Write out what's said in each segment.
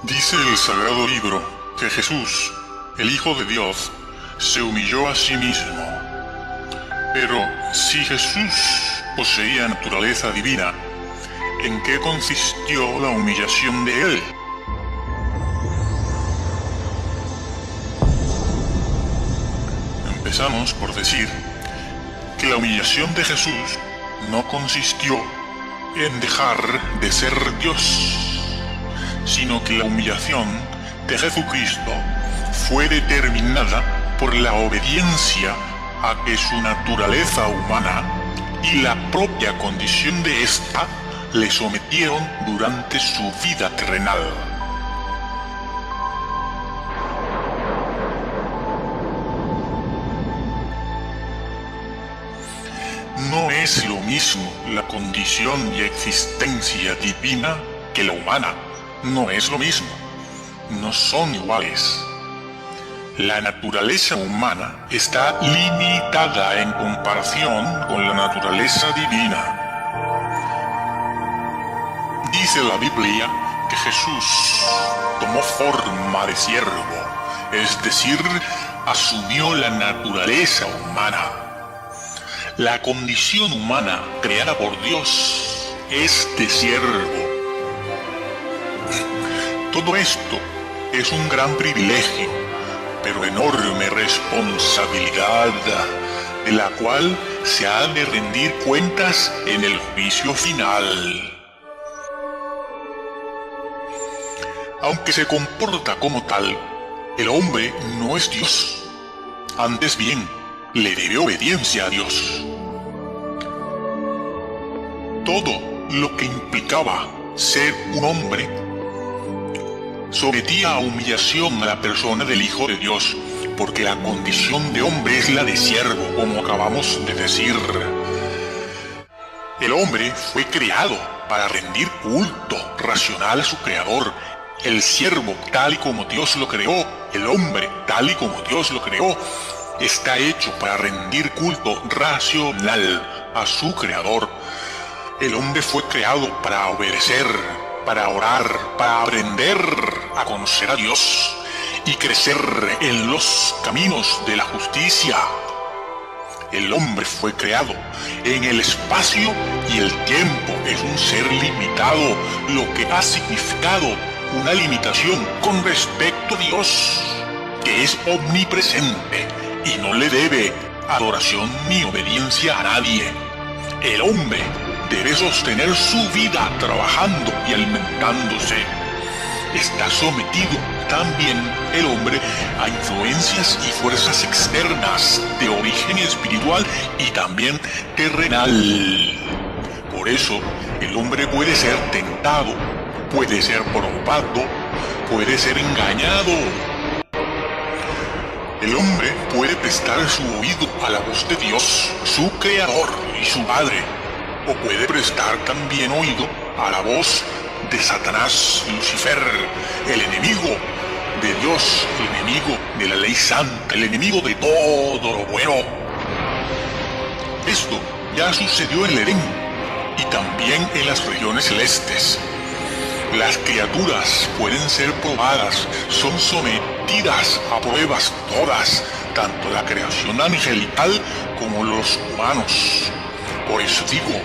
Dice el Sagrado Libro que Jesús, el Hijo de Dios, se humilló a sí mismo. Pero si Jesús poseía naturaleza divina, ¿en qué consistió la humillación de él? Empezamos por decir que la humillación de Jesús no consistió en dejar de ser Dios, sino que la humillación de Jesucristo fue determinada por la obediencia a que su naturaleza humana y la propia condición de ésta le sometieron durante su vida terrenal. No es lo mismo la condición y existencia divina que la humana. No es lo mismo. No son iguales. La naturaleza humana está limitada en comparación con la naturaleza divina. Dice la Biblia que Jesús tomó forma de siervo, es decir, asumió la naturaleza humana. La condición humana creada por Dios es de siervo. Todo esto es un gran privilegio, pero enorme responsabilidad, de la cual se ha de rendir cuentas en el juicio final. Aunque se comporta como tal, el hombre no es Dios. Antes bien, le debe obediencia a Dios. Todo lo que implicaba ser un hombre sometía a humillación a la persona del Hijo de Dios, porque la condición de hombre es la de siervo, como acabamos de decir. El hombre fue creado para rendir culto racional a su Creador. El siervo, tal y como Dios lo creó, el hombre, tal y como Dios lo creó, está hecho para rendir culto racional a su Creador. El hombre fue creado para obedecer, para orar, para aprender a conocer a Dios y crecer en los caminos de la justicia. El hombre fue creado en el espacio y el tiempo. Es un ser limitado, lo que ha significado una limitación con respecto a Dios, que es omnipresente y no le debe adoración ni obediencia a nadie. El hombre debe sostener su vida trabajando y alimentándose. Está sometido también el hombre a influencias y fuerzas externas de origen espiritual y también terrenal. Por eso, el hombre puede ser tentado, puede ser probado, puede ser engañado. El hombre puede prestar su oído a la voz de Dios, su Creador y su Padre, o puede prestar también oído a la voz de Satanás, Lucifer, el enemigo de Dios, el enemigo de la ley santa, el enemigo de todo lo bueno. Esto ya sucedió en el Edén y también en las regiones celestes. Las criaturas pueden ser probadas, son sometidas a pruebas todas, tanto la creación angelical como los humanos. Por eso digo,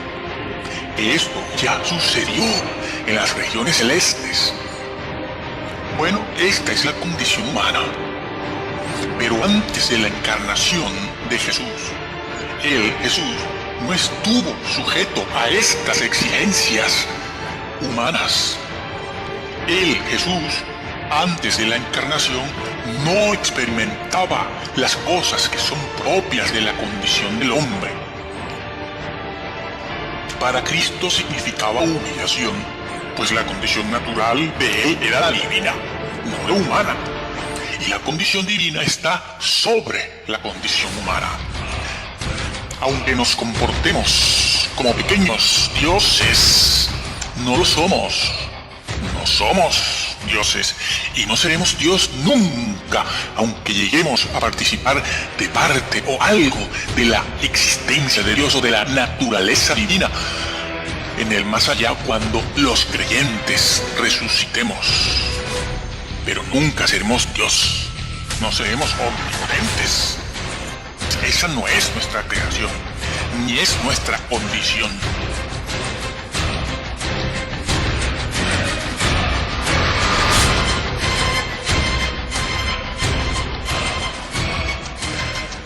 esto ya sucedió en las regiones celestes. Bueno, esta es la condición humana. Pero antes de la encarnación de Jesús, Jesús, no estuvo sujeto a estas exigencias humanas. Jesús, antes de la encarnación, no experimentaba las cosas que son propias de la condición del hombre. Para Cristo significaba humillación, pues la condición natural de él era la divina, no la humana. Y la condición divina está sobre la condición humana. Aunque nos comportemos como pequeños dioses, no lo somos. No somos dioses y no seremos Dios nunca, aunque lleguemos a participar de parte o algo de la existencia de Dios o de la naturaleza divina en el más allá cuando los creyentes resucitemos. pero nunca seremos Dios. No seremos omnipotentes. Esa no es nuestra creación, ni es nuestra condición.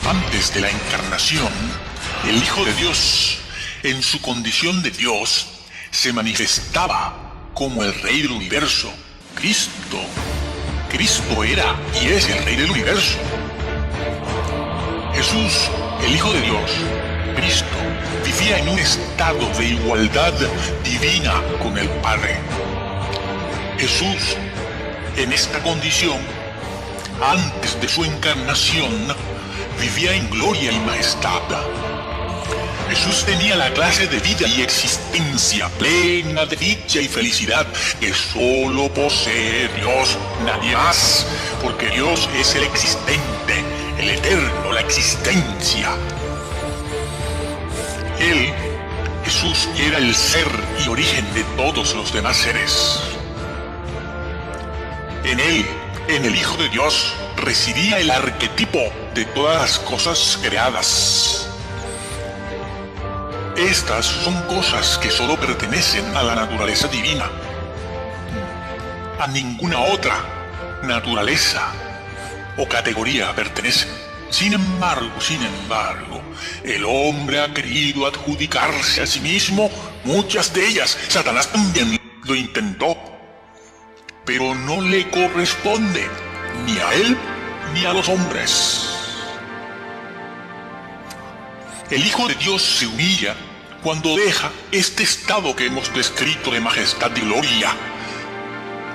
Antes de la encarnación, el Hijo de Dios, en su condición de Dios, se manifestaba como el Rey del Universo, Cristo. Cristo era y es el Rey del Universo. Jesús, el Hijo de Dios, Cristo, vivía en un estado de igualdad divina con el Padre. Jesús, en esta condición, antes de su encarnación, vivía en gloria y majestad. Jesús tenía la clase de vida y existencia plena de dicha y felicidad que solo posee Dios, nadie más, porque Dios es el existente, el eterno, la existencia. Él, Jesús, era el ser y origen de todos los demás seres. En él, en el Hijo de Dios, residía el arquetipo de todas las cosas creadas. Estas son cosas que solo pertenecen a la naturaleza divina. A ninguna otra naturaleza o categoría pertenecen. Sin embargo, el hombre ha querido adjudicarse a sí mismo muchas de ellas. Satanás también lo intentó, pero no le corresponde ni a él ni a los hombres. El Hijo de Dios se humilla cuando deja este estado que hemos descrito de majestad y gloria.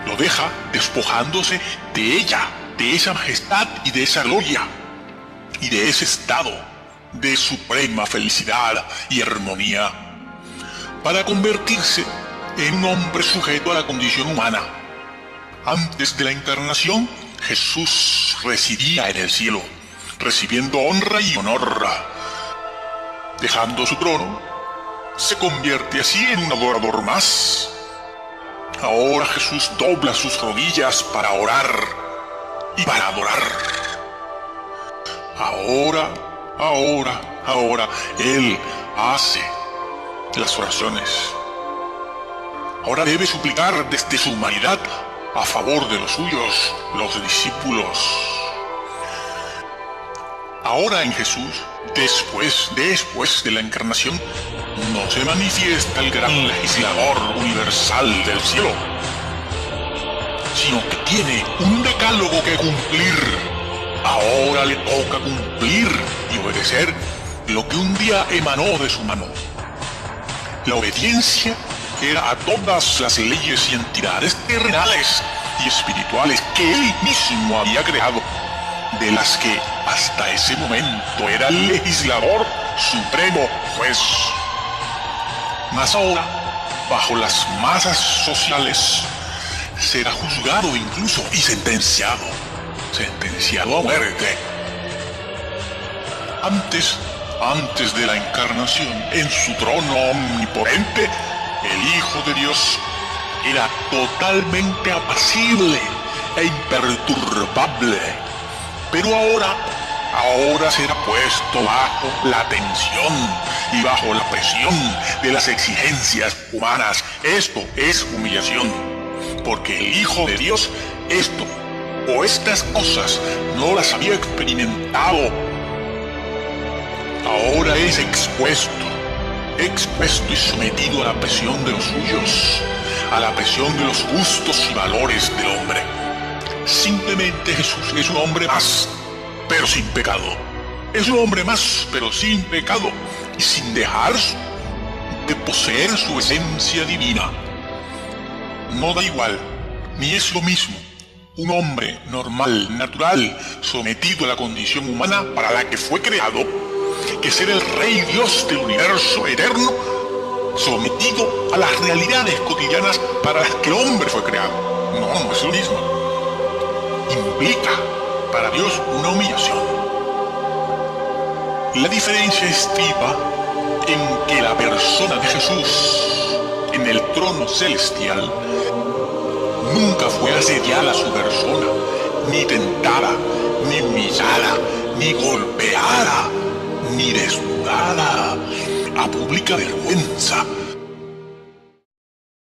Lo deja despojándose de ella, de esa majestad y de esa gloria, y de ese estado de suprema felicidad y armonía, para convertirse en un hombre sujeto a la condición humana. Antes de la encarnación, Jesús residía en el cielo, recibiendo honra y honor. Dejando su trono, se convierte así en un adorador más. Ahora Jesús dobla sus rodillas para orar y para adorar. Ahora, Él hace las oraciones. Ahora debe suplicar desde su humanidad a favor de los suyos, los discípulos. Ahora en Jesús, después de la encarnación, no se manifiesta el gran legislador universal del cielo, sino que tiene un decálogo que cumplir. Ahora le toca cumplir y obedecer lo que un día emanó de su mano. La obediencia era a todas las leyes y entidades terrenales y espirituales que él mismo había creado, de las que hasta ese momento era el legislador supremo juez. Mas ahora, bajo las masas sociales, será juzgado incluso y sentenciado a muerte. Antes de la encarnación, en su trono omnipotente, el Hijo de Dios era totalmente apacible e imperturbable. Pero ahora será puesto bajo la tensión y bajo la presión de las exigencias humanas. Esto es humillación, porque el Hijo de Dios estas cosas no las había experimentado. Ahora es expuesto y sometido a la presión de los suyos, a la presión de los gustos y valores del hombre. Simplemente Jesús es un hombre más, pero sin pecado. Es un hombre más, pero sin pecado, y sin dejar de poseer su esencia divina. No da igual, ni es lo mismo, un hombre normal, natural, sometido a la condición humana para la que fue creado, que ser el Rey Dios del universo eterno, sometido a las realidades cotidianas para las que el hombre fue creado. No es lo mismo. Implica para Dios una humillación. La diferencia estriba en que la persona de Jesús en el trono celestial Nunca fue asediada su persona, ni tentada, ni humillada, ni golpeada, ni desnudada. A pública vergüenza